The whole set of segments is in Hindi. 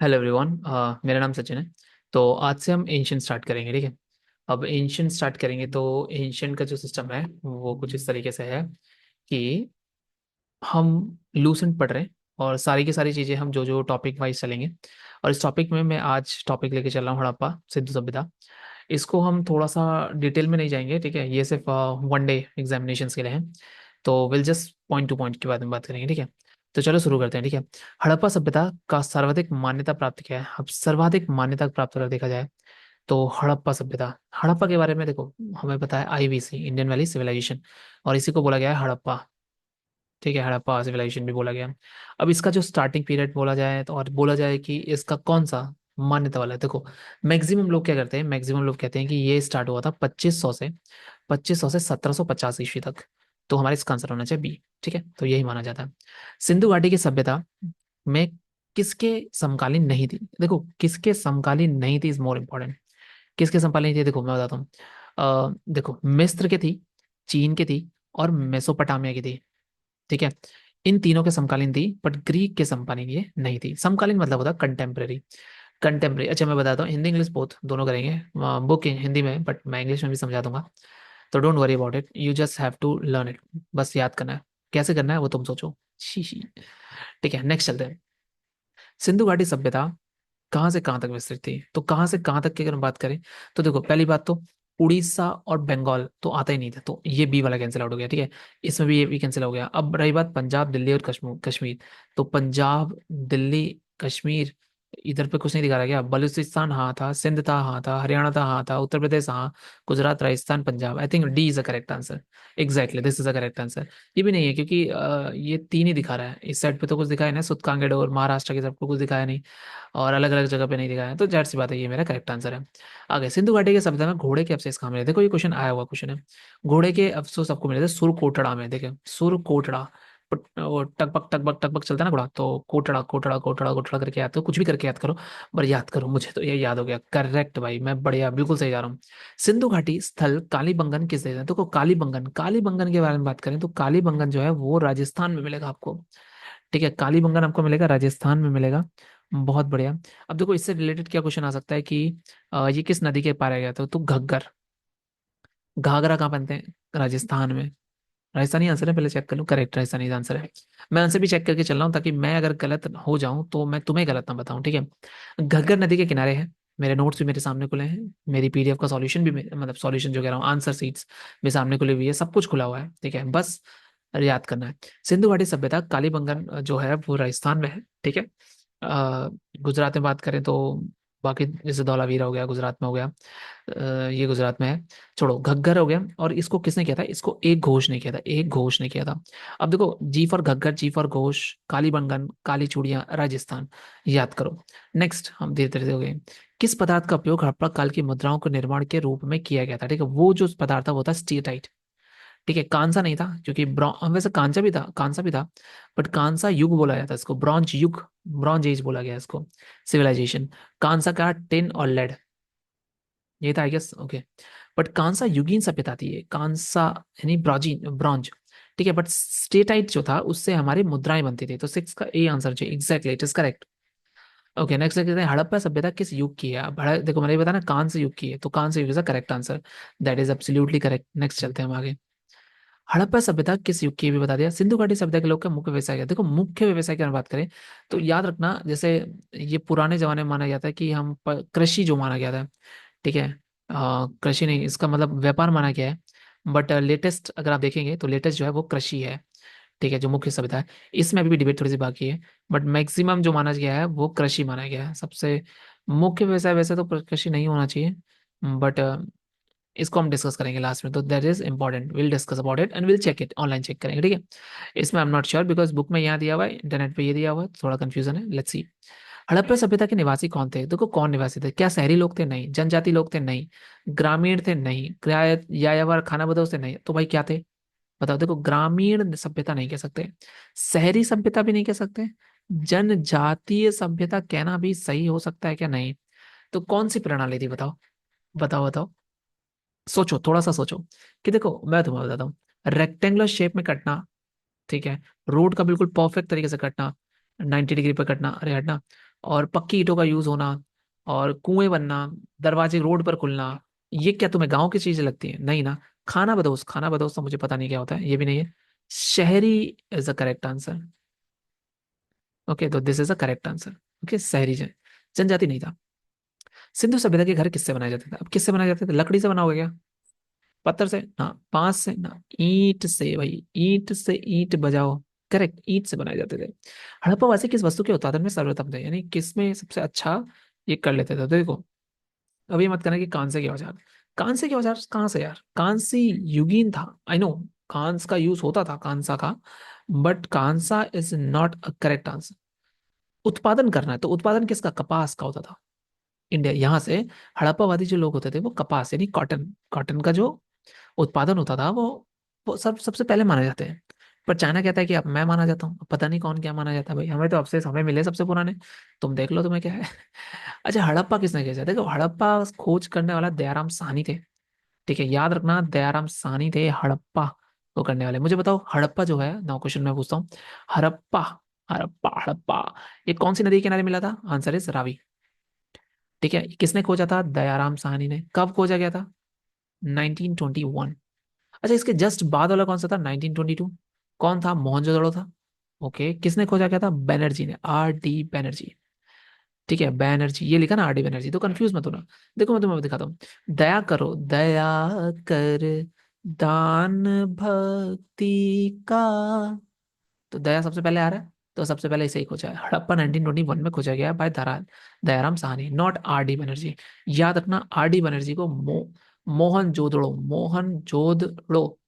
Hello everyone. मेरा नाम सचिन है। तो आज से हम एंशियंट स्टार्ट करेंगे, ठीक है। अब एंशियंट स्टार्ट करेंगे तो एंशियंट का जो सिस्टम है वो कुछ इस तरीके से है कि हम लूसेंट पढ़ रहे हैं और सारी की सारी चीज़ें हम जो जो टॉपिक वाइज चलेंगे। और इस टॉपिक में मैं आज टॉपिक लेके चल रहा हूँ हड़प्पा सिंधु सभ्यता। इसको हम थोड़ा सा डिटेल में नहीं जाएंगे, ठीक है। ये सिर्फ वन डे एग्जामिनेशन के लिए है। तो will just point two point के बारे में बात करेंगे, ठीक है। तो चलो शुरू करते हैं, ठीक है। हड़प्पा सभ्यता का सर्वाधिक मान्यता प्राप्त क्या है? अब सर्वाधिक मान्यता प्राप्त अगर देखा जाए तो हड़प्पा सभ्यता। हड़प्पा के बारे में देखो, हमें पता है आईवीसी, इंडियन वैली सिविलाइजेशन, और इसी को बोला गया है हड़प्पा, ठीक है। हड़प्पा सिविलाइजेशन भी बोला गया। अब इसका जो स्टार्टिंग पीरियड बोला जाए तो और बोला जाए कि इसका कौन सा मान्यता वाला है, देखो मैक्सिमम लोग क्या करते हैं, मैक्सिमम लोग कहते हैं कि ये स्टार्ट हुआ था 2500 से 1750 ईस्वी तक। तो हमारे इसका आंसर होना चाहिए बी, ठीक है। तो यही माना जाता है। सिंधु घाटी की सभ्यता में किसके समकालीन नहीं थी? देखो किसके समकालीन नहीं थी इज मोर इम्पोर्टेंट। किसके समकालीन थी, देखो मैं बताता हूँ। देखो मिस्र के थी, चीन के थी, और मेसोपोटामिया की थी, ठीक है। इन तीनों के समकालीन थी, बट ग्रीक के समकालीन ये नहीं थी। समकालीन मतलब होता कंटेम्प्रेरी। कंटेम्प्रेरी, अच्छा मैं बताता हूँ, हिंदी इंग्लिश बोथ दोनों करेंगे। बुक हिंदी में, बट मैं इंग्लिश में भी समझा दूंगा। तो don't worry about it, you just have to learn it. बस याद करना है, कैसे करना है वो तुम सोचो। शी। ठीक है, नेक्स्ट चलते हैं। सिंधु घाटी सभ्यता कहाँ से कहाँ तक विस्तृत थी? तो कहाँ से कहाँ तक की अगर हम बात करें तो देखो पहली बात तो उड़ीसा और बंगाल तो आता ही नहीं था, तो ये बी वाला कैंसिल आउट हो गया, ठीक है। इसमें भी ये भी कैंसिल हो गया। अब रही बात पंजाब, दिल्ली और कश्मीर कश्मीर। तो पंजाब, दिल्ली, कश्मीर, इधर पे कुछ नहीं दिखा रहा क्या? बलूचिस्तान हाँ था, सिंध था हाँ था, हरियाणा था हाँ था, उत्तर प्रदेश हाँ, Gujarat, Rajasthan, Punjab. I think D is a correct answer. Exactly this is a correct answer. ये भी नहीं है क्योंकि ये तीन ही दिखा रहा है, इस साइड पे तो कुछ दिखाया नहीं, सुत कांगेड़ और महाराष्ट्र की तरफ को कुछ दिखाया नहीं, और अलग अलग जगह पे नहीं दिखाया है। तो जाहिर सी बात है ये मेरा करेक्ट आंसर है। आगे, सिंधु घाटी के सभ्यता में घोड़े के अवशेष कहाँ मिले? देखो ये क्वेश्चन आया हुआ क्वेश्चन है। घोड़े के अवशेष आपको मिले थे सुरकोटड़ा में, देखे सुरकोटड़ा। वो टकबक टकबक टकबक चलता है ना घोड़ा, तो कोटड़ा कोटड़ा कोटड़ा कोटड़ा करके याद करो, कुछ भी करके याद करो, पर याद करो। मुझे तो ये याद हो गया, करेक्ट भाई, मैं बढ़िया बिल्कुल सही जा रहा हूँ। सिंधु घाटी स्थल कालीबंगन किस देश है? देखो कालीबंगन, कालीबंगन के बारे में बात करें तो कालीबंगन जो है वो राजस्थान में मिलेगा आपको, ठीक है। कालीबंगन आपको मिलेगा राजस्थान में मिलेगा। बहुत बढ़िया। अब देखो इससे रिलेटेड क्या क्वेश्चन आ सकता है कि ये किस नदी के पार गया था? तो घग्गर। घाघरा कहाँ बनते हैं? राजस्थान में। राजस्थानी आंसर है, पहले चेक कर लूं, करेक्ट राजस्थानी आंसर है। मैं आंसर भी चेक करके चल रहा हूँ ताकि मैं अगर गलत हो जाऊं तो मैं तुम्हें गलत ना बताऊं, ठीक है। घग्गर नदी के किनारे है। मेरे नोट्स भी मेरे सामने खुले हैं, मेरी पीडीएफ का सॉल्यूशन भी मतलब सॉल्यूशन जो कह रहा हूँ, आंसर सीट्स भी सामने खुली हुई है, सब कुछ खुला हुआ है, ठीक है। बस याद करना है। सिंधु घाटी सभ्यता कालीबंगन जो है वो राजस्थान में है, ठीक है। गुजरात में बात करें तो बाकी जैसे धौलावीरा हो गया गुजरात में हो गया, ये गुजरात में है। छोड़ो, घग्गर हो गया। और इसको किसने किया था? इसको एक घोष ने किया था, एक घोष ने किया था। अब देखो G for Ghaggar, G for Ghosh, Kalibangan, काली चूड़ियां, राजस्थान। याद करो। नेक्स्ट हम धीरे धीरे हो गए। किस पदार्थ का उपयोग हड़प्पा काल की मुद्राओं के निर्माण के रूप में किया गया था? ठीक है, वो जो पदार्थ था वो था स्टीटाइट, ठीक है। कांसा नहीं था क्योंकि वैसे कांसा भी था, कांसा भी था, बट कांसा युग बोला जाता है इसको, ब्रॉन्ज युग, ब्रॉन्ज एज बोला गया है इसको, सिविलाइजेशन। कांसा का टिन और लेड, ये था आई गेस, ओके। बट कांसा युगीन सभ्यता थी ये, कांसा यानी ब्रॉन्जीन, ब्रॉन्ज, ठीक है। बट स्टेटाइट जो था उससे हमारी मुद्राएं बनती थी, तो सिक्स का ए आंसर चाहिए, exactly it is correct. Okay, next देखते हैं हड़प्पा सभ्यता किस युग की है? अब देखो मैंने बताया ना कांस्य युग की है, तो कांस्य युग is correct answer, that is absolutely correct. Next चलते हैं हम आगे। हड़प्पा सभ्यता किस युग की है भी बता दिया। सिंधु घाटी सभ्यता के लोग का मुख्य व्यवसाय क्या? देखो मुख्य व्यवसाय की अगर बात करें तो याद रखना, जैसे ये पुराने जमाने में माना जाता है कि हम कृषि जो माना गया था, ठीक है। कृषि नहीं, इसका मतलब व्यापार माना गया है। बट लेटेस्ट अगर आप देखेंगे तो लेटेस्ट जो है वो कृषि है, ठीक है, जो मुख्य सभ्यता है। इसमें अभी भी डिबेट थोड़ी सी बाकी है, बट मैक्सिमम जो माना गया है वो कृषि माना गया है सबसे मुख्य व्यवसाय। वैसे तो कृषि नहीं होना चाहिए, बट इसको हम डिस्कस करेंगे लास्ट में, तो that is important, will discuss about it and will check it, online check करेंगे, ठीक है। इसमें I am not sure because book में यहाँ दिया हुआ है, इंटरनेट पे ये दिया हुआ है, थोड़ा कंफ्यूजन है, लेट्स सी। हड़प्पा सभ्यता के निवासी कौन थे? देखो कौन निवासी थे, क्या शहरी लोग थे? नहीं। जनजाति लोग थे? नहीं। ग्रामीण थे? नहीं। यायावर खाना बदोश थे? नहीं। तो भाई क्या थे? बताओ। देखो ग्रामीण सभ्यता नहीं कह सकते, शहरी सभ्यता भी नहीं कह सकते, जनजातीय सभ्यता कहना भी सही हो सकता है क्या? नहीं। तो कौन सी प्रणाली थी बताओ, बताओ बताओ। सोचो, थोड़ा सा सोचो। कि देखो मैं तुम्हें बताता हूँ, रेक्टेंगुलर शेप में कटना, ठीक है, रोड का बिल्कुल परफेक्ट तरीके से कटना, 90 डिग्री पे कटना, अरे हटना, और पक्की ईंटों का यूज होना, और कुएं बनना, दरवाजे रोड पर खुलना, ये क्या तुम्हें गांव की चीजें लगती है? नहीं ना। खानाबदोश, खानाबदोश तो मुझे पता नहीं क्या होता है, ये भी नहीं है। शहरी is the correct answer. Okay, तो this is the correct answer. Okay, शहरी जनजाति नहीं था। सिंधु सभ्यता के घर किससे बनाए जाते थे? अब किससे बनाए जाते थे? लकड़ी से बना होगा क्या? पत्थर से ना, बांस से ना, ईंट से भाई, ईंट से ईंट बजाओ। करेक्ट, ईंट से बनाए जाते थे। हड़प्पा वासी किस वस्तु के उत्पादन में सर्वप्रथम थे, यानी किस में सबसे अच्छा ये कर लेते थे? तो देखो, अभी मत करना कि कांसे के औजार। कांसे के औजार कहाँ से यार? कांसी युगीन था, आई नो। कांस का यूज होता था, कांसा का। बट कांसा is not a correct answer. उत्पादन करना है तो उत्पादन किसका? कपास का होता था। इंडिया यहाँ से हड़प्पावादी जो लोग होते थे वो कपास यानी कॉटन, कॉटन का जो उत्पादन होता था वो सबसे पहले माने जाते हैं। पर चाइना कहता है कि अब मैं माना जाता हूँ। पता नहीं कौन क्या माना जाता है भाई, हमें तो अवशेष हमें मिले सबसे पुराने। तुम देख लो तुम्हें क्या है। अच्छा, हड़प्पा किसने किया? देखो, हड़प्पा खोज करने वाला दयाराम साहनी थे। ठीक है, याद रखना, दयाराम साहनी थे हड़प्पा को करने वाले। मुझे बताओ, हड़प्पा जो है, नौ क्वेश्चन मैं पूछता हूँ। हड़प्पा, हड़प्पा, हड़प्पा, ये कौन सी नदी के किनारे मिला था? Answer is Ravi. ठीक है, किसने खोजा था? दयाराम साहनी ने। कब खोजा गया था? 1921। अच्छा, इसके जस्ट बाद वाला कौन सा था? 1922। कौन था? मोहनजोदड़ो था। ओके, किसने खोजा गया था? बैनर्जी ने, आर डी बैनर्जी। ठीक है, बैनर्जी, ये लिखा ना आर डी बैनर्जी, तो कंफ्यूज मत होना। देखो, मैं तुम्हें दिखाता हूँ। दया करो, दया कर, दान भक्ति का। तो दया सबसे पहले आ रहा है, तो सबसे पहले इसे ही खोजा है। हड़प्पा 1921 में खोजा गया by Dayaram Sahni, not R D Banerjee. याद रखना, आर डी बनर्जी को मोहन जोदड़ो, मोहन जोदड़ो,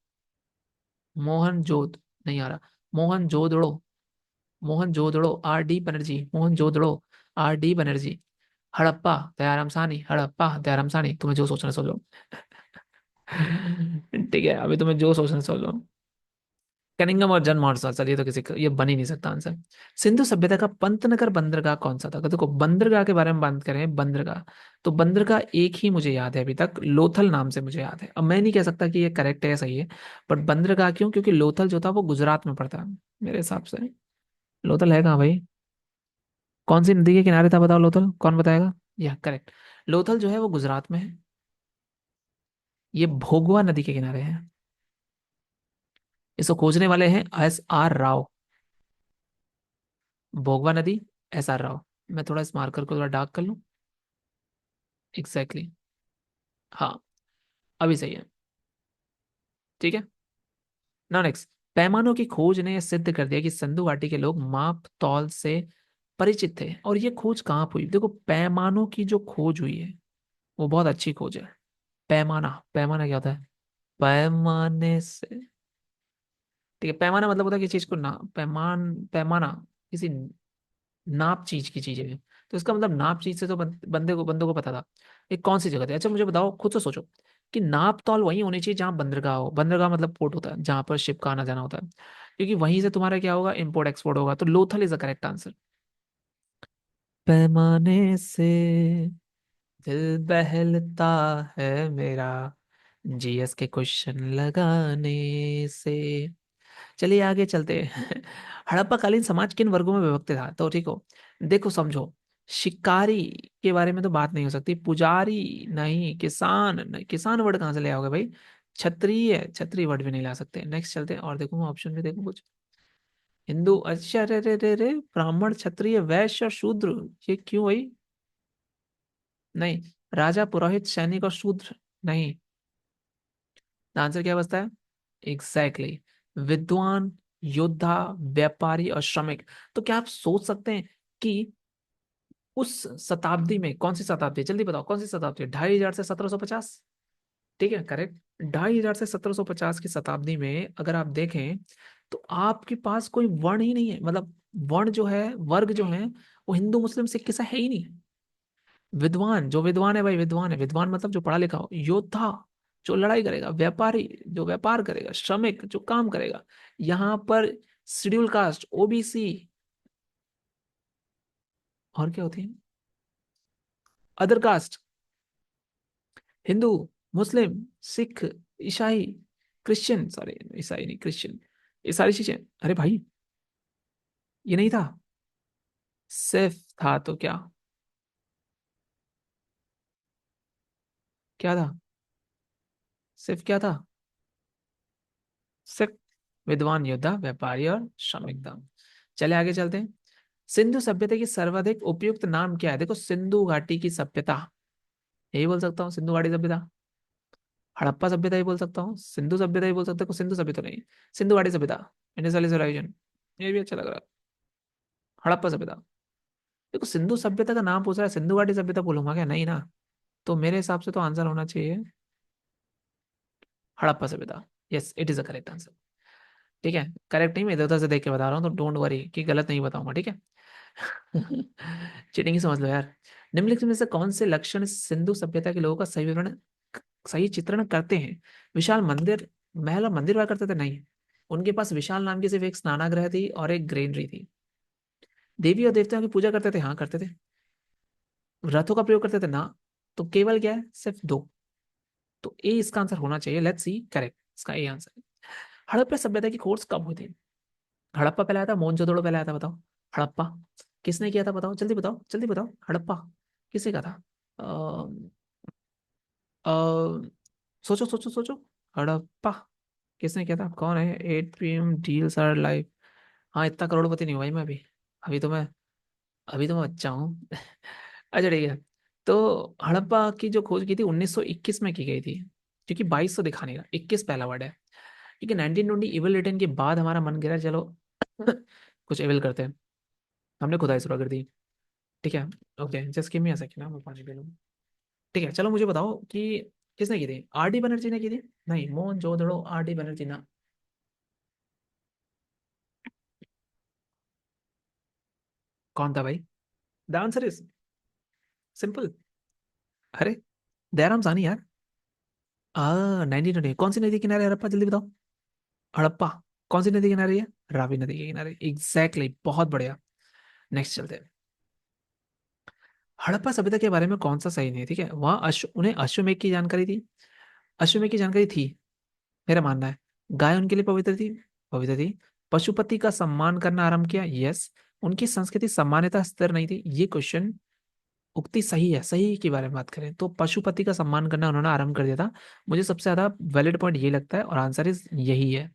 मोहन जोद नहीं आ रहा, Mohan जोदड़ो, Mohan जोदड़ो, are D Banerjee, Mohan जोदड़ो, are D Banerjee. Harappa Dayaram Sahni, Harappa Dayaram Sahni, तुम्हें जो सोचना सोच लो। ठीक है, अभी तुम्हें जो सोचना सोच लो। कनिंगम और जन महोत्सव, सर ये तो किसी का ये बन ही नहीं सकता आंसर। सिंधु सभ्यता का पंतनगर बंदरगाह कौन सा था? तो देखो, बंदरगाह के बारे में बात करें, बंदरगाह, तो बंदरगाह एक ही मुझे याद है अभी तक, लोथल नाम से मुझे याद है। अब मैं नहीं कह सकता कि ये करेक्ट है या सही है, बट बंदरगाह क्यों? क्योंकि लोथल जो था वो गुजरात में पड़ता है मेरे हिसाब से। लोथल है कहाँ भाई? कौन सी नदी के किनारे था बताओ लोथल, कौन बताएगा? यह करेक्ट, लोथल जो है वो गुजरात में है। ये भोगवा नदी के किनारे है। इसको खोजने वाले हैं SR राव। भोगवा नदी, SR राव। मैं थोड़ा इस मार्कर को थोड़ा डार्क कर लूं। Exactly exactly. हाँ, अभी सही है। ठीक है, ना नेक्स्ट। पैमानों की खोज ने यह सिद्ध कर दिया कि सिंधु घाटी के लोग माप तौल से परिचित थे। और ये खोज कहाँ हुई? देखो, पैमानों की जो खोज हुई है वो बहुत अच्छी खोज है। पैमाना, पैमाना क्या होता है? पैमाने से, ठीक है, पैमाना मतलब होता है किसी चीज को ना, पैमाना किसी नाप चीज की चीज है। तो इसका मतलब नाप चीज से तो बंदों को पता था। एक कौन सी जगह थी? अच्छा, मुझे बताओ, खुद से सोचो कि नाप तौल वहीं होनी चाहिए जहां बंदरगाह हो। बंदरगाह मतलब पोर्ट होता है जहां पर शिप का आना जाना होता है, क्योंकि वहीं से तुम्हारा क्या होगा? इम्पोर्ट एक्सपोर्ट होगा। तो Lothal is the correct answer. पैमाने से दिल बहलता है मेरा, जीएस के क्वेश्चन लगाने से। चलिए आगे चलते हैं। हड़प्पाकालीन समाज किन वर्गों में विभक्त था? तो ठीक हो, देखो समझो, शिकारी के बारे में तो बात नहीं हो सकती, पुजारी नहीं, किसान नहीं, किसान वर्ड कहाँ से ले आओगे भाई? क्षत्रिय, क्षत्रिय वर्ड भी नहीं ला सकते। नेक्स्ट चलते हैं और देखो, मैं ऑप्शन भी देखूं कुछ। हिंदू, अच्छा, रे रे रे रे, ब्राह्मण, क्षत्रिय, वैश्य और शूद्र, ये क्यों भाई? नहीं, राजा, पुरोहित, सैनिक और शूद्र नहीं। आंसर क्या बचता है? Exactly exactly. विद्वान, योद्धा, व्यापारी और श्रमिक। तो क्या आप सोच सकते हैं कि उस शताब्दी में, कौन सी शताब्दी, जल्दी बताओ कौन सी शताब्दी? 2500 से 1750। ठीक है, करेक्ट। 2500 से 1750 की शताब्दी में अगर आप देखें तो आपके पास कोई वर्ण ही नहीं है, मतलब वर्ण जो है, वर्ग जो है, वो हिंदू मुस्लिम सिख ईसाई है ही नहीं। विद्वान, जो विद्वान है भाई, विद्वान है, विद्वान मतलब जो पढ़ा लिखा हो, योद्धा जो लड़ाई करेगा, व्यापारी जो व्यापार करेगा, श्रमिक जो काम करेगा। यहाँ पर शेड्यूल कास्ट, OBC, और क्या होती है? अदर कास्ट, हिंदू, मुस्लिम, सिख, ईसाई, क्रिश्चियन, सॉरी ईसाई नहीं, क्रिश्चियन, ये सारी चीजें। अरे भाई, ये नहीं था। सिर्फ था तो क्या? क्या था? सिर्फ क्या था? सिर्फ विद्वान, योद्धा, व्यापारी और श्रमिक था। चले आगे चलते हैं। सिंधु सभ्यता की सर्वाधिक उपयुक्त नाम क्या है? देखो, सिंधु घाटी की सभ्यता, यही बोल सकता हूँ, सिंधु घाटी सभ्यता। हड़प्पा सभ्यता ही बोल सकता हूँ, सिंधु सभ्यता ही बोल सकता हूँ, सिंधु सभ्यता नहीं, सिंधु घाटी सभ्यता, इंडस वैली सिविलाइजेशन, ये भी अच्छा लग रहा है। हड़प्पा सभ्यता। देखो, सिंधु सभ्यता का नाम पूछ रहा है, सिंधु घाटी सभ्यता बोलूंगा क्या? नहीं ना। तो मेरे हिसाब से तो आंसर होना चाहिए हड़प्पा सभ्यता। Yes, it is a correct answer. ठीक है, करेक्ट नहीं, मैं इधर उधर से देख के बता रहा हूँ, तो डोंट वरी कि गलत नहीं बताऊंगा, ठीक है। चीटिंग ही समझ लो यार। निम्नलिखित में से कौन से लक्षण सिंधु सभ्यता के लोगों का सही विवरण, सही चित्रण करते हैं? विशाल मंदिर, महल और मंदिर हुआ करते थे? नहीं। उनके पास विशाल नाम की सिर्फ एक स्नानागृह थी और एक ग्रेनरी थी। देवी और देवताओं की पूजा करते थे? हाँ करते थे। रथों का प्रयोग करते थे? ना। तो केवल क्या है? सिर्फ दो। तो ए इसका आंसर होना चाहिए, लेट्स सी, करेक्ट, इसका ए आंसर है। हड़प्पा सभ्यता की खोज कब हुई थी? हड़प्पा पहले आया था, मोहनजोदड़ो पहले आया था, बताओ। हड़प्पा किसने किया था? बताओ, जल्दी बताओ, जल्दी बताओ। हड़प्पा किसने कहा था? अ, अ, सोचो सोचो सोचो। हड़प्पा किसने किया था? कौन है? 8 PM डील्स आर लाइव। हाँ, इतना करोड़पति नहीं हुआ भाई मैं अभी। अभी तो मैं अभी तो मैं बच्चा हूँ। अच्छा ठीक है। तो हड़प्पा की जो खोज की थी 1921 में की गई थी, क्योंकि 2200 दिखा नहीं रहा, 21 पहला वर्ड है। ठीक है, 1920 इविल रिटर्न के बाद हमारा मन गिरा, चलो कुछ एविल करते हैं। हमने खुदाई शुरू कर दी। ठीक है। Okay, just give me a second ना, मैं पानी पी लूँ। ठीक है, चलो मुझे बताओ कि किसने की थी? आर डी बनर्जी ने की थी? नहीं, मोहन जोदड़ो, आर डी बनर्जी ना। कौन था भाई? The answer is simple. अरे, दयाराम साहनी यार। 1920। कौन सी नदी किनारे है हड़प्पा, जल्दी बताओ। हड़प्पा कौन सी नदी किनारे है? रावी नदी के किनारे, एग्जैक्टली exactly, बहुत बढ़िया। नेक्स्ट चलते हैं। हड़प्पा सभ्यता के बारे में कौन सा सही नहीं है? ठीक है, वहाँ उन्हें अश्वमेध की जानकारी थी। अश्वमेध की जानकारी थी, मेरा मानना है। गाय उनके लिए पवित्र थी, पवित्र थी। पशुपति का सम्मान करना आरंभ किया, यस। उनकी संस्कृति सामान्यतः स्थिर नहीं थी, ये क्वेश्चन, उक्ति सही है, सही के बारे में बात करें तो पशुपति का सम्मान करना उन्होंने आरंभ कर दिया था। मुझे सबसे ज्यादा वैलिड पॉइंट ये लगता है, और आंसर इज यही है।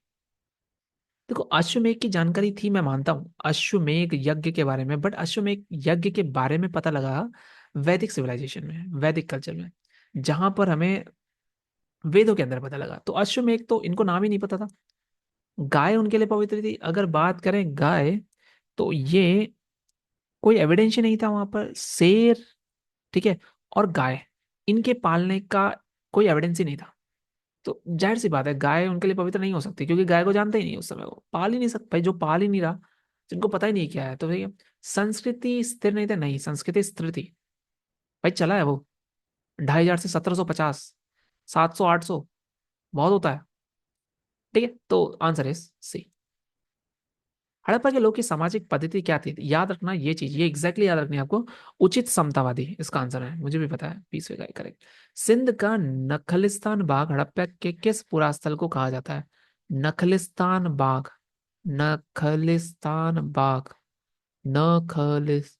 देखो, अश्वमेध की जानकारी थी, मैं मानता हूँ अश्वमेध यज्ञ के बारे में, बट अश्वमेध यज्ञ के बारे में पता लगा वैदिक सिविलाइजेशन में, वैदिक कल्चर में, जहां पर हमें वेदों के अंदर पता लगा। तो अश्वमेध तो इनको नाम ही नहीं पता था। गाय उनके लिए पवित्र थी, अगर बात करें गाय, तो ये कोई एविडेंस ही नहीं था वहां पर। शेर, ठीक है, और गाय, इनके पालने का कोई एविडेंस ही नहीं था। तो जाहिर सी बात है, गाय उनके लिए पवित्र नहीं हो सकती, क्योंकि गाय को जानते ही नहीं, उस समय वो पाल ही नहीं सकता भाई, जो पाल ही नहीं रहा, जिनको पता ही नहीं क्या है, तो भैया संस्कृति स्थिर नहीं थी, नहीं, संस्कृति स्थिर थी भाई। चला है वो 2500 से 1750, 700, 800, बहुत होता है। ठीक है, तो आंसर है सी। हड़प्पा के लोग की सामाजिक पद्धति क्या थी? याद रखना ये चीज, ये एग्जैक्टली याद रखनी है आपको। उचित समतावादी इसका आंसर है, मुझे भी पता है, 20वें का करेक्ट। सिंध का नखलिस्तान बाग हड़प्पा के किस पुरास्थल को कहा जाता है? नखलिस्तान बाग, नखलिस्तान बाग, नखलिस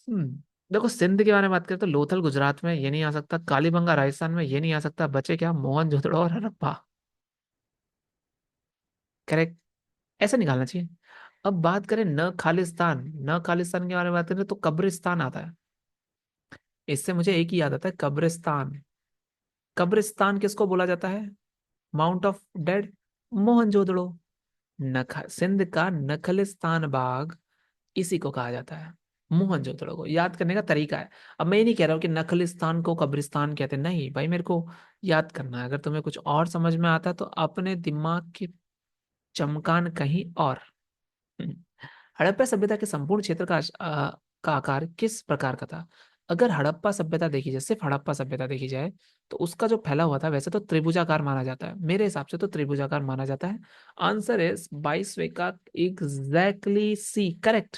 हम्म देखो, सिंध के बारे में बात करें तो लोथल गुजरात में, ये नहीं आ सकता। कालीबंगा राजस्थान में, ये नहीं आ सकता। बचे क्या? मोहनजोदड़ो और हड़प्पा। करेक्ट, ऐसा निकालना चाहिए। अब बात करें न खालिस्तान, न खालिस्तान के बारे में बात करें तो कब्रिस्तान आता है। इससे मुझे एक ही याद आता है, कब्रिस्तान। कब्रिस्तान किसको बोला जाता है? Mount of dead, Mohenjodaro. Sindh का नखलिस्तान बाग, इसी को कहा जाता है, मोहनजोदड़ो को। याद करने का तरीका है। अब मैं ये नहीं कह रहा हूँ कि नखलिस्तान को कब्रिस्तान कहते हैं, नहीं भाई, मेरे को याद करना है। अगर तुम्हें कुछ और समझ में आता है तो अपने दिमाग की चमकान कहीं और। हम्म। हड़प्पा सभ्यता के संपूर्ण क्षेत्र का आकार किस प्रकार का था? अगर हड़प्पा सभ्यता देखी जाए, सिर्फ हड़प्पा सभ्यता देखी जाए, तो उसका जो फैला हुआ था, वैसे तो त्रिभुजाकार माना जाता है, मेरे हिसाब से तो त्रिभुजाकार माना जाता है। आंसर इज 22वें का एग्जैक्टली सी, करेक्ट।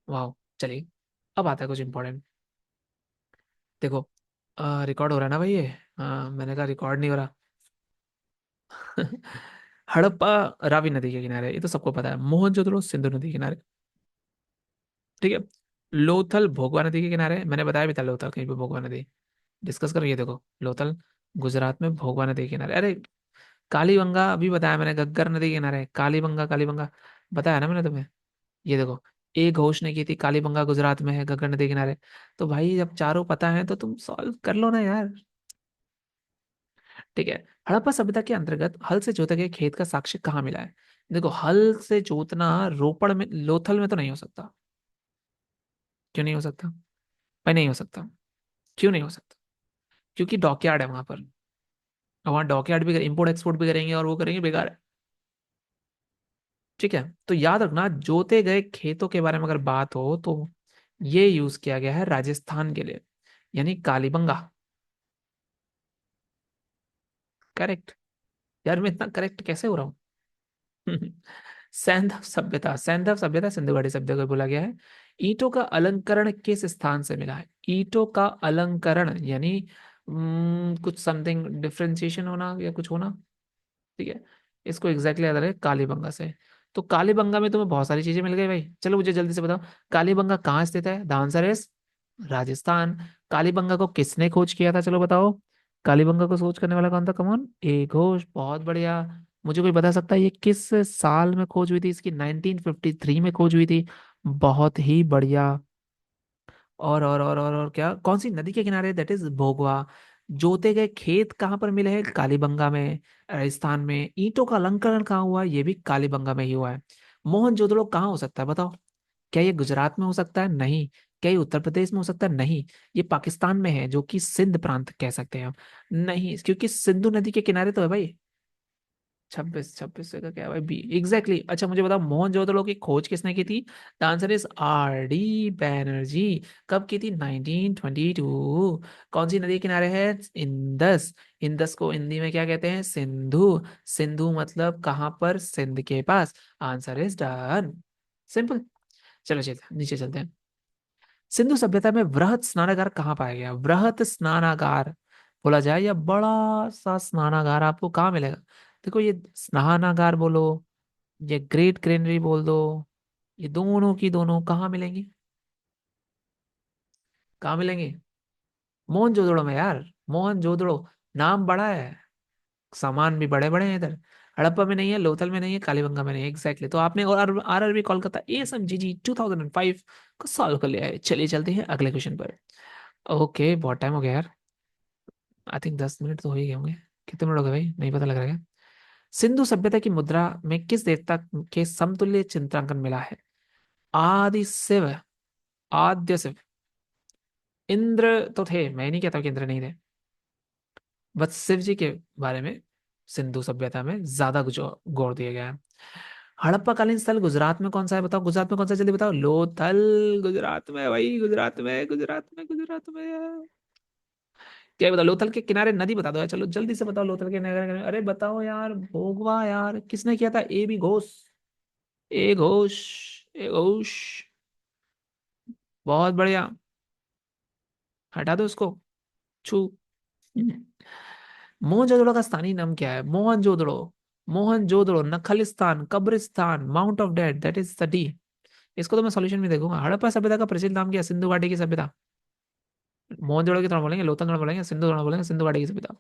वाह। चलिए, अब आता है कुछ इंपॉर्टेंट। देखो, रिकॉर्ड हो रहा है ना भाई ये? मैंने कहा रिकॉर्ड नहीं हो रहा। हड़प्पा रावी नदी के किनारे, ये तो सबको पता है। मोहनजोदड़ो सिंधु नदी के किनारे। ठीक है। लोथल भोगवा नदी के किनारे, मैंने बताया भी था लोथल कहीं पे भोगवा नदी। डिस्कस करो, ये देखो लोथल गुजरात में भोगवा नदी के किनारे। अरे कालीबंगा अभी बताया मैंने, घग्गर नदी के किनारे कालीबंगा, कालीबंगा बताया ना मैंने तुम्हें। ये देखो, ए घोष ने की थी कालीबंगा गुजरात में है, घग्गर नदी के किनारे। तो भाई जब चारों पता है तो तुम सॉल्व कर लो ना यार। ठीक है। हड़प्पा सभ्यता के अंतर्गत हल से जोते गए खेत का साक्ष्य कहाँ मिला है? देखो, हल से जोतना रोपड़ में, लोथल में तो नहीं हो सकता। क्यों नहीं हो सकता भाई? नहीं हो सकता। क्यों नहीं हो सकता? क्योंकि डॉकयार्ड है वहां पर, और वहां डॉकयार्ड भी इंपोर्ट एक्सपोर्ट भी करेंगे और वो करेंगे बेकार है। ठीक है, तो याद रखना जोते गए खेतों के बारे में अगर बात हो तो ये यूज किया गया है राजस्थान के लिए, यानी कालीबंगा। करेक्ट। यार मैं इतना करेक्ट कैसे हो रहा हूँ? सैंधव सभ्यता, सैंधव सभ्यता सिंधु घाटी सभ्यता को बोला गया है। ईंटों का अलंकरण किस स्थान से मिला है? ईंटों का अलंकरण यानी कुछ समथिंग डिफरेंशिएशन होना या कुछ होना। ठीक है, इसको एग्जैक्टली याद रहे, कालीबंगा से। तो कालीबंगा में तुम्हें बहुत सारी चीजें मिल गई भाई। चलो मुझे जल्दी से बताओ, कालीबंगा कहाँ स्थित है? The answer is Rajasthan. Kalibanga को किसने खोज किया था, चलो बताओ। कालीबंगा को खोज करने वाला कौन था? कमॉन, ए घोष। बहुत बढ़िया। मुझे कोई बता सकता है ये किस साल में खोज हुई थी? इसकी 1953 में खोज हुई थी। बहुत ही बढ़िया। और क्या, कौन सी नदी के किनारे? दैट इज भोगवा। जोते गए खेत कहाँ पर मिले हैं? कालीबंगा में, राजस्थान में। ईंटों का अलंकरण कहाँ हुआ? ये भी कालीबंगा में ही हुआ है। मोहनजोदड़ो कहाँ हो सकता है बताओ? क्या ये गुजरात में हो सकता है? नहीं। क्या ये उत्तर प्रदेश में हो सकता है? नहीं। ये पाकिस्तान में है, जो कि सिंध प्रांत कह सकते हैं हम। नहीं, क्योंकि सिंधु नदी के किनारे तो है भाई। 26, 26 का क्या है भाई? B exactly. अच्छा मुझे बताओ, मोहनजोदड़ो की खोज किसने की थी? The answer is R D Banerjee. कब की थी? 1922। कौन सी नदी के किनारे है? इंदस। इंदस को हिंदी में क्या कहते हैं? सिंधु। सिंधु मतलब कहाँ पर? सिंध के पास। Answer is done. सिंपल। चलो चलते नीचे चलते हैं। सिंधु सभ्यता में वृहत स्नानागार कहाँ पाया गया? वृहत स्नानागार बोला जाए या बड़ा सा स्नानागार, आपको कहाँ मिलेगा? देखो, ये स्नानागार बोलो, ये ग्रेट ग्रेनरी बोल दो, ये दोनों की दोनों कहाँ मिलेंगी? कहाँ मिलेंगी? मोहनजोदड़ो में यार। मोहनजोदड़ो नाम बड़ा है, सामान भी बड़े बड़े हैं इधर। हड़प्पा में नहीं है, लोथल में नहीं है, कालीबंगा में नहीं है। एग्जैक्टली। तो आपने और R R B Kolkata ASMGG 2005 को सॉल्व कर लिया है। चलिए चलते हैं अगले क्वेश्चन पर। ओके, बहुत टाइम हो गया यार। आई थिंक 10 मिनट तो हो ही गए होंगे। कितने मिनट हो गए भाई, नहीं पता लग रहा है। सिंधु सभ्यता की मुद्रा में किस देवता के समतुल्य चित्रांकन मिला है? आदि शिव, आद्य शिव। इंद्र तो थे, मैं नहीं कहता कि इंद्र नहीं थे, बस शिव जी के बारे में सिंधु सभ्यता में ज्यादा कुछ गौर दिया गया है। हड़प्पा कालीन स्थल गुजरात में कौन सा है बताओ? गुजरात में कौन सा है? जल्दी बताओ। लोथल गुजरात में है भाई, गुजरात में, गुजरात में, गुजरात में है। क्या बताओ, लोथल के किनारे नदी बता दो यार, चलो जल्दी से बताओ। लोथल के किनारे, अरे बताओ यार, भोगवा यार, किसने किया था? A B Ghosh. A Ghosh, A Ghosh. बहुत बढ़िया। हटा दो उसको। छू। मोहनजोदड़ो का स्थानीय नाम क्या है? मोहनजोदड़ो, मोहनजोदड़ो, नखलिस्तान, कब्रिस्तान, mount of dead, that is the D. इसको तो मैं सॉल्यूशन में देखूंगा। हड़प्पा सभ्यता का प्रचलित नाम क्या है? सिंधु घाटी की सभ्यता। मोहनजोदड़ो की तरह बोलेंगे, लोथल थोड़ा बोलेंगे, सिंधु थोड़ा बोलेंगे, सिंधु घाटी की सभ्यता।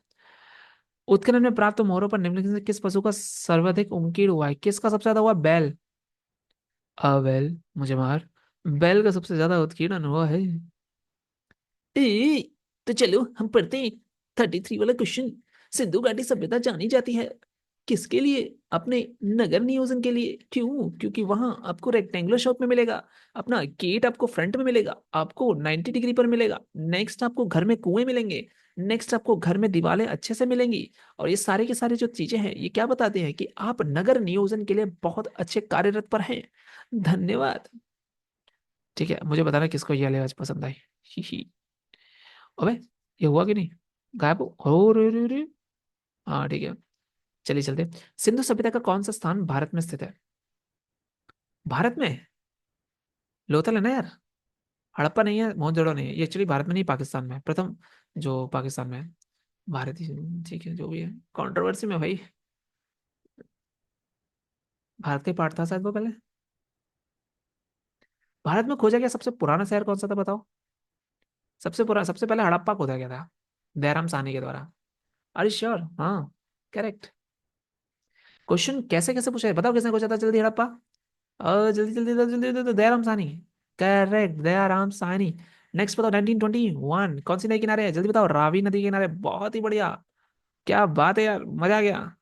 उत्खनन में प्राप्त मोहरों पर निम्नलिखित में से किस पशु का सर्वाधिक उनकीड़ हुआ है? किसका सबसे ज्यादा हुआ? बैल। बैल, मुझे मार। बैल का सबसे ज्यादा उत्कीर्णन हुआ है। ए, तो चलो हम पढ़ते हैं 33 वाला क्वेश्चन। सिंधु घाटी सभ्यता जानी जाती है किसके लिए? अपने नगर नियोजन के लिए। क्यों? क्योंकि वहां आपको रेक्टेंगुलर शेप में मिलेगा, अपना गेट आपको फ्रंट में मिलेगा, आपको 90 डिग्री पर मिलेगा। नेक्स्ट आपको घर में कुएं मिलेंगे। नेक्स्ट आपको घर में दीवारें अच्छे से मिलेंगी। और ये सारे के सारे जो चीजें हैं, ये क्या बताते हैं कि आप नगर नियोजन के लिए बहुत अच्छे कार्यरत पर हैं। धन्यवाद। ठीक है, मुझे बताना किसको ये वाली आवाज पसंद आई। अबे, ये हुआ कि नहीं? गायब हो रे रे रे। हाँ ठीक है, चलिए चलते। सिंधु सभ्यता का कौन सा स्थान भारत में स्थित है? भारत में लोथल है ना यार। हड़प्पा नहीं है, मोहनजोदड़ो नहीं है, ये एक्चुअली भारत में नहीं, पाकिस्तान में है। प्रथम जो पाकिस्तान में है। भारत ही। ठीक है, जो भी है, कंट्रोवर्सी में भाई। भारत का पार्ट था शायद वो पहले। भारत में खोजा गया सबसे पुराना शहर कौन सा था बताओ? सबसे पुराना, सबसे पहले हड़प्पा खोदा गया था दयाराम साहनी के द्वारा। अरे श्योर, हाँ, करेक्ट। क्वेश्चन कैसे कैसे पूछा है बताओ, किसने पूछा था? जल्दी हड़प्पा। जल्दी जल्दी जल्दी जल्दी जल्दी, दयाराम साहनी। करेक्ट, दयाराम साहनी। नेक्स्ट बताओ, 1921 कौन सी नदी किनारे है? जल्दी बताओ। रावी नदी के किनारे। बहुत ही बढ़िया। क्या बात है यार, मजा आ गया।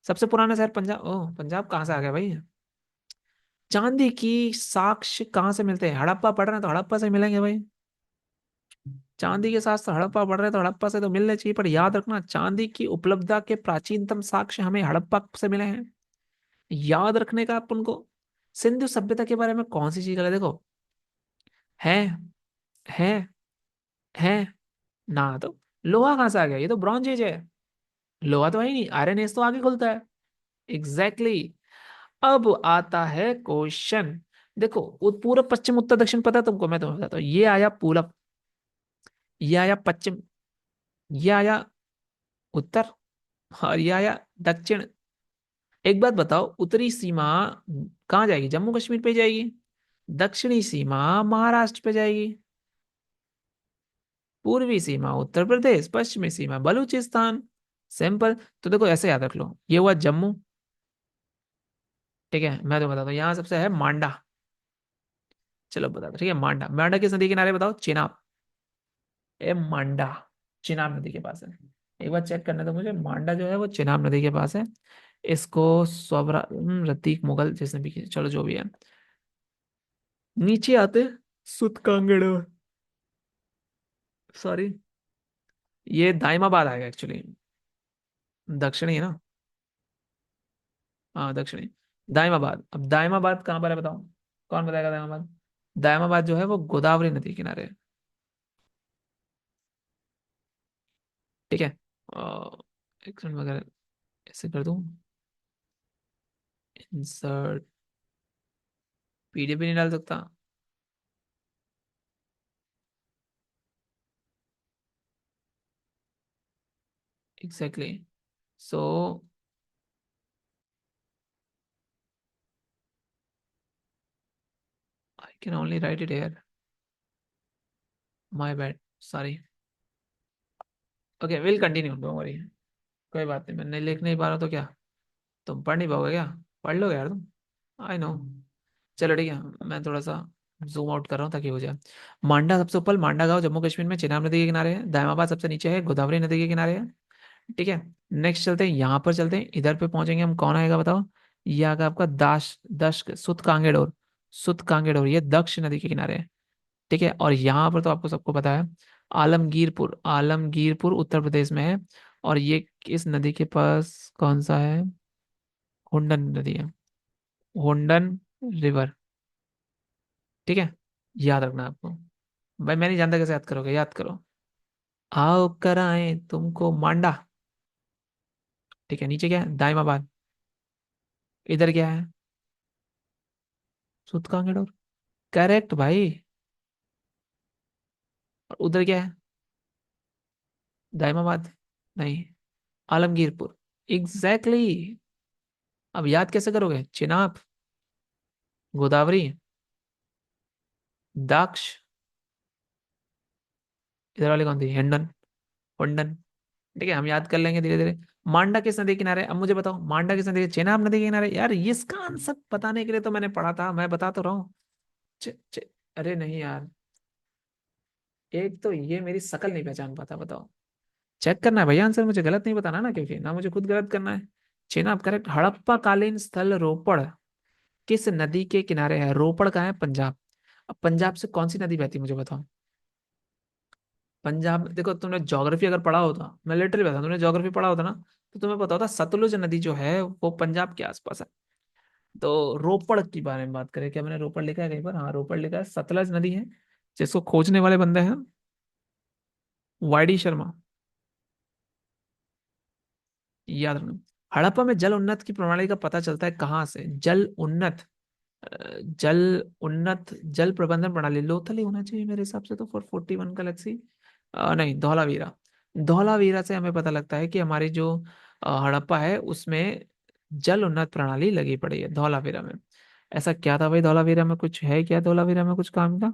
सबसे पुराना शहर पंजाब। ओह, पंजाब कहाँ से आ गया भाई? चांदी की साक्ष्य कहाँ से मिलते हैं? हड़प्पा पढ़ रहे हैं तो हड़प्पा से मिलेंगे भाई। चांदी के साथ तो हड़प्पा पढ़ रहे हैं तो हड़प्पा से तो मिलने चाहिए, पर याद रखना चांदी की उपलब्धता के प्राचीनतम साक्ष्य हमें हड़प्पा से मिले हैं। याद रखने का अपन को। सिंधु सभ्यता के बारे में कौन सी चीज है देखो? है है है ना तो। लोहा कहाँ से आ गया? ये तो ब्रॉन्ज एज है। लोहा तो है ही नहीं, आयरन एज तो आगे खुलता है। Exactly exactly। अब आता है क्वेश्चन। देखो, पूरब पश्चिम उत्तर दक्षिण पता है तुमको? मैं तुम्हें बताता हूँ। ये आया पूरब, ये आया पश्चिम, ये आया उत्तर, और ये आया दक्षिण। एक बात बताओ, उत्तरी सीमा कहाँ जाएगी? जम्मू कश्मीर पे जाएगी। दक्षिणी सीमा महाराष्ट्र पे जाएगी। पूर्वी सीमा उत्तर प्रदेश, पश्चिमी सीमा बलूचिस्तान। सिंपल। तो देखो ऐसे याद रख लो, ये हुआ जम्मू। ठीक है, मैं तो बताता हूँ, यहाँ सबसे है मांडा। चलो बता दो, ठीक है। मांडा, मांडा किस नदी के किनारे बताओ? चिनाब। ए मांडा चिनाब नदी के पास है। एक बार चेक करना, तो मुझे मांडा जो है वो चिनाब नदी के पास है। इसको स्वरा रतीक मुगल जिसने भी किया, चलो जो भी है। नीचे आते सुत कांगड़, सॉरी, ये दाइमाबाद आएगा एक्चुअली। दक्षिणी है ना? हाँ दक्षिणी। दाइमाबाद, अब दाइमाबाद कहाँ पर है बताओ? कौन बताएगा दाइमाबाद? दाइमाबाद जो है वो गोदावरी नदी किनारे है। ठीक है। एक मिनट वगैरह ऐसे कर दूं, इंसर्ट। पीडीएफ भी नहीं डाल सकता। Exactly. So I can only right it here. My bad, sorry. Okay, will continue, don't worry. कोई बात नहीं, मैं नहीं लिख नहीं पा रहा तो क्या? तुम पढ़ नहीं पाओगे क्या? पढ़ लोगे यार तुम। I know. चलो ठीक है, मैं थोड़ा सा जूम आउट कर रहा हूँ ताकि हो जाए। मांडा सबसे ऊपर, मांडा गांव जम्मू कश्मीर में चिनाब नदी के किनारे है। दायमाबाद सबसे नीचे है, गोदावरी नदी के किनारे है। ठीक है। नेक्स्ट चलते हैं, यहाँ पर चलते हैं, इधर पे पहुंचेंगे हम। कौन आएगा बताओ? ये आएगा आपका दाश दश सुत कांगेडोर। सुत कांगेडोर ये दक्ष नदी के किनारे है। ठीक है। और यहाँ पर तो आपको सबको पता है, आलमगीरपुर, आलमगीरपुर उत्तर प्रदेश में है। और ये इस नदी के पास कौन सा है? हुंडन नदी है। हुंडन रिवर। ठीक है। याद रखना आपको। भाई मैं नहीं जानता कैसे याद करोगे, याद करो। आओ कराएं तुमको मांडा। ठीक है, नीचे क्या है? दाइमाबाद। इधर क्या है? सुतकांगड़ोर। करेक्ट भाई। और उधर क्या है? दाइमाबाद नहीं, आलमगीरपुर। Exactly exactly। अब याद कैसे करोगे? चिनाब, गोदावरी, दाक्ष, इधर वाली कौन थी? हिंडन, हुंडन। ठीक है, हम याद कर लेंगे धीरे धीरे। मांडा किस नदी के किनारे? अब मुझे बताओ, मांडा किस नदी के? चेनाब नदी के किनारे। यार इसका आंसर बताने के लिए तो मैंने पढ़ा था, मैं बता तो रहा हूँ। च, च, अरे नहीं यार, एक तो ये मेरी शकल नहीं पहचान पाता, बताओ। चेक करना है भैया आंसर, मुझे गलत नहीं बताना ना, क्योंकि ना मुझे खुद गलत करना है। चेनाब करेक्ट। हड़प्पा कालीन स्थल रोपड़ किस नदी के किनारे है? रोपड़ कहाँ है? पंजाब। अब पंजाब से कौन सी नदी बहती है मुझे बताओ? पंजाब, देखो तुमने ज्योग्राफी अगर पढ़ा होता, मैं लिटरली बता, तुमने ज्योग्राफी पढ़ा होता ना, तो तुम्हें पता होता सतलुज नदी जो है वो पंजाब के आसपास है। तो रोपड़ की बारे में बात करें, क्या मैंने रोपड़ लिखा है कहीं पर? हाँ रोपड़ लिखा है, सतलज नदी है। जिसको खोजने वाले बंदे हैं वाई डी शर्मा। याद रखना। हड़प्पा में जल उन्नत की प्रणाली का पता चलता है कहाँ से? जल उन्नत, जल उन्नत जल प्रबंधन प्रणाली लोथल ही होना चाहिए मेरे हिसाब से तो, 441 गैलेक्सी। नहीं, धौलावीरा। धौलावीरा से हमें पता लगता है कि हमारी जो हड़प्पा है उसमें जल उन्नत प्रणाली लगी पड़ी है धौलावीरा में। ऐसा क्या था भाई धौलावीरा में? कुछ है क्या धौलावीरा में कुछ काम का?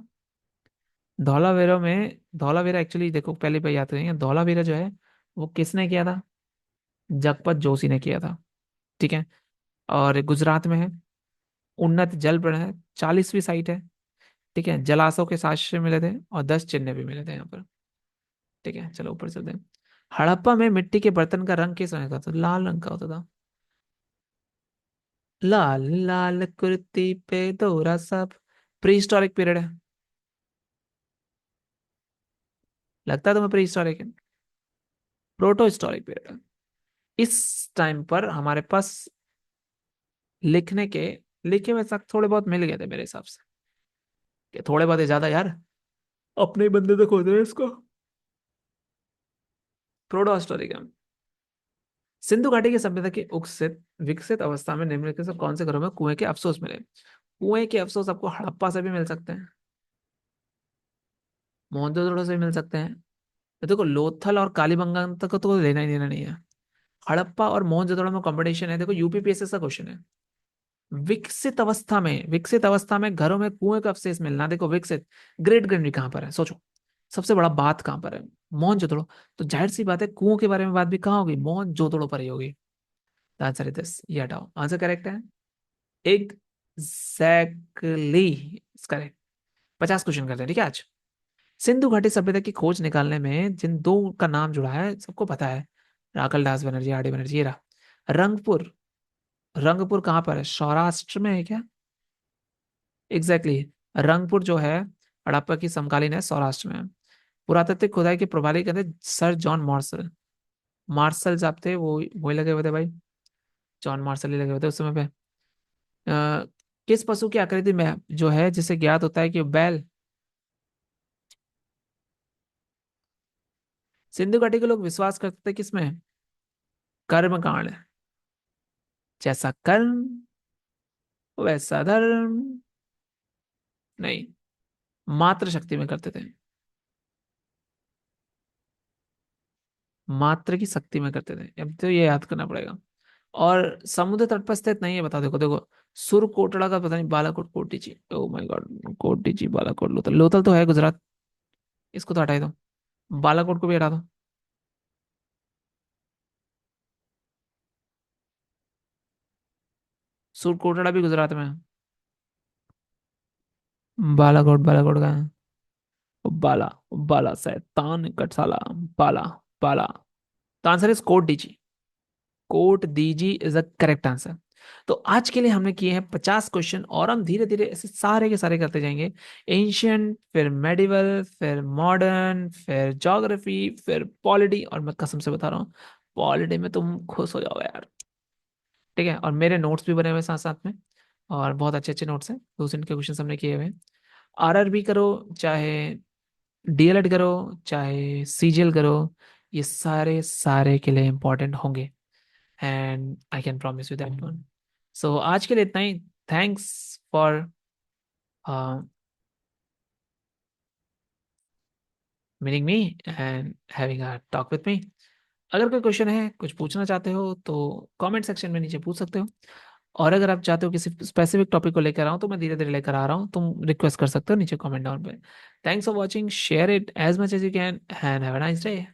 धौलावीरा में, धौलावीरा एक्चुअली देखो पहले पे याद करेंगे, धौलावीरा जो है वो किसने किया था? जगपत जोशी ने किया था। ठीक है। और गुजरात में है। उन्नत जल प्रण है, 40वीं साइट है। ठीक है, जलाशयों के साक्ष्य मिले थे और 10 चिन्ह भी मिले थे यहाँ पर। ठीक है, चलो ऊपर चलते हैं। हड़प्पा में मिट्टी के बर्तन का रंग किस रंग का था? लाल रंग का होता था। लाल लाल कुर्ती पे दोहरा सब। प्री हिस्टोरिक पीरियड है। लगता है तुम्हें प्री हिस्टोरिक है? प्रोटो हिस्टोरिक पीरियड है। इस टाइम पर हमारे पास लिखने के, लिखे हुए तक थोड़े बहुत मिल गए थे मेरे हिसाब से। कि थोड़े बहुत है, ज्यादा यार, अपने ही बंदे तो खोद रहे हैं इसको। प्रोटो हिस्टोरिक है। सिंधु घाटी की सभ्यता की विकसित विकसित अवस्था में निम्नलिखित से कौन से घरों में कुएं के अवशेष मिले? कुएं के अवशेष आपको हड़प्पा से भी मिल सकते हैं, मोहनजोदड़ो से भी मिल सकते हैं। तो देखो लोथल और कालीबंगान तक तो लेना ही देना नहीं है। हड़प्पा और मोहनजोदड़ो में कंपटीशन है। देखो यूपीपीएससी का क्वेश्चन है। विकसित अवस्था में घरों में कुएं का अवशेष मिलना, देखो विकसित, ग्रेट ग्रैंड कहाँ पर है सोचो। सबसे बड़ा बात कहाँ पर है? मोहनजोदड़ो। तो जाहिर सी बात है कुओं के बारे में बात भी कहाँ होगी? मोहनजोदड़ो पर ही होगी। आंसर इज दिस, ये हटाओ, आंसर करेक्ट है। Exactly correct. 50 क्वेश्चन करते हैं, ठीक है आज। सिंधु घाटी सभ्यता की खोज निकालने में जिन दो का नाम जुड़ा है सबको पता है। राकल दास बनर्जी, आर डी बनर्जी, ये रहा। रंगपुर। रंगपुर कहाँ पर है? सौराष्ट्र में है क्या? एग्जैक्टली रंगपुर जो है हड़प्पा की समकालीन है, सौराष्ट्र में है। पुरातात्विक खुदाई के प्रभारी कहते सर जॉन मार्शल। मार्शल साहब थे, वो वही लगे हुए थे भाई। जॉन मार्शल ही लगे हुए थे उस समय पे। किस पशु की आकृति में जो है जिसे ज्ञात होता है कि बैल? सिंधु घाटी के लोग विश्वास करते थे किसमें? कर्म कांड। जैसा कर्म वैसा धर्म। नहीं, मात्र शक्ति में करते थे। मात्र की शक्ति में करते थे, अब तो ये याद करना पड़ेगा। और समुद्र तट पर स्थित नहीं है, बता देखो देखो। सुर कोटड़ा का पता नहीं, Balakot Kotdiji, oh my god, Kotdiji Balakot Lothal, Lothal तो है गुजरात। इसको तो हटाई दो। बालाकोट को भी हटा दो। सुर कोटड़ा भी गुजरात में है। बालाकोट, बालाकोट का है। बाला, बाला शैतान कटसाला। बाला, बाला। तो answer is Kot Diji. Kot Diji is the correct answer. तो आज के लिए हमने किए हैं 50 क्वेश्चन, और हम धीरे धीरे ऐसे सारे के सारे करते जाएंगे। एंशियंट, फिर मेडिवल, फिर मॉडर्न, फिर ज्योग्राफी, फिर पॉलिटी, और मैं कसम से बता रहा हूँ पॉलिटी में तुम खुश हो जाओगे यार। ठीक है, और मेरे नोट्स भी बने हुए हैं साथ साथ में। और बहुत अच्छे अच्छे नोट्स हैं, दूसरे के क्वेश्चन हमने किए हुए हैं। आरआरबी करो, चाहे डीएलएड करो, चाहे सीजीएल करो, ये सारे सारे के लिए इंपॉर्टेंट होंगे। And I can promise you that one. So आज के लिए इतना ही। Thanks for meeting me and having a talk with me. अगर कोई क्वेश्चन है, कुछ पूछना चाहते हो तो कमेंट सेक्शन में नीचे पूछ सकते हो। और अगर आप चाहते हो किसी स्पेसिफिक टॉपिक को लेकर आऊँ तो मैं धीरे धीरे लेकर आ रहा हूँ, तुम रिक्वेस्ट कर सकते हो नीचे कमेंट डाउन पे। Thanks for watching, share it as much as you can and have a nice day.